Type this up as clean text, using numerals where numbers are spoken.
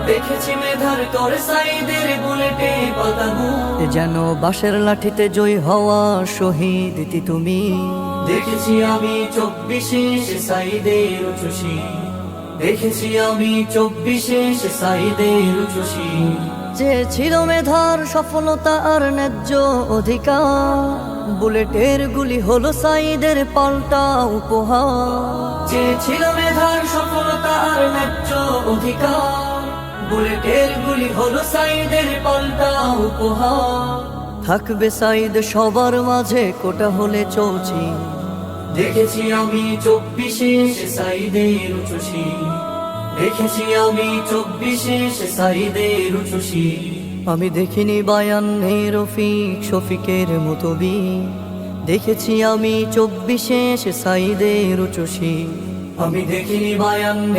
দেখেছি মেধার তর সাইদের বুলেটে পাতাবো, যেন বাঁশের লাঠিতে জয় হওয়া শহীদ দিতি তুমি। দেখেছি আমি 24-এ সে সাইদের উচ্ছ্বাসী, দেখেছি আমি 24-এ সে সাইদের উচ্ছ্বাসী। যে ছিল মেধার সফলতা আর ন্যায্য অধিকার, বুলেটের গুলি হলো সাইদের পাল্টা উপহার। যে ছিল মেধার সফলতা আর ন্যায্য অধিকার, বুলেটের গুলি হলো সাইদের পাল্টা উপহার। থাকবে সাইদ সবার মাঝে কোটা হলে চৌচি, দেখেছি আমি 24-এ সে সাইদের উচ্ছ্বাসী, দেখেছি আমি 24-এ সে সাইদের উচ্ছ্বাসী। আমি দেখিনি বায়ান্নে রফিক শফিকের মতো বীর, দেখেছি আমি 24-এ সে সাইদের উচ্ছ্বাসী। আমি দেখিনি বায়ান্নে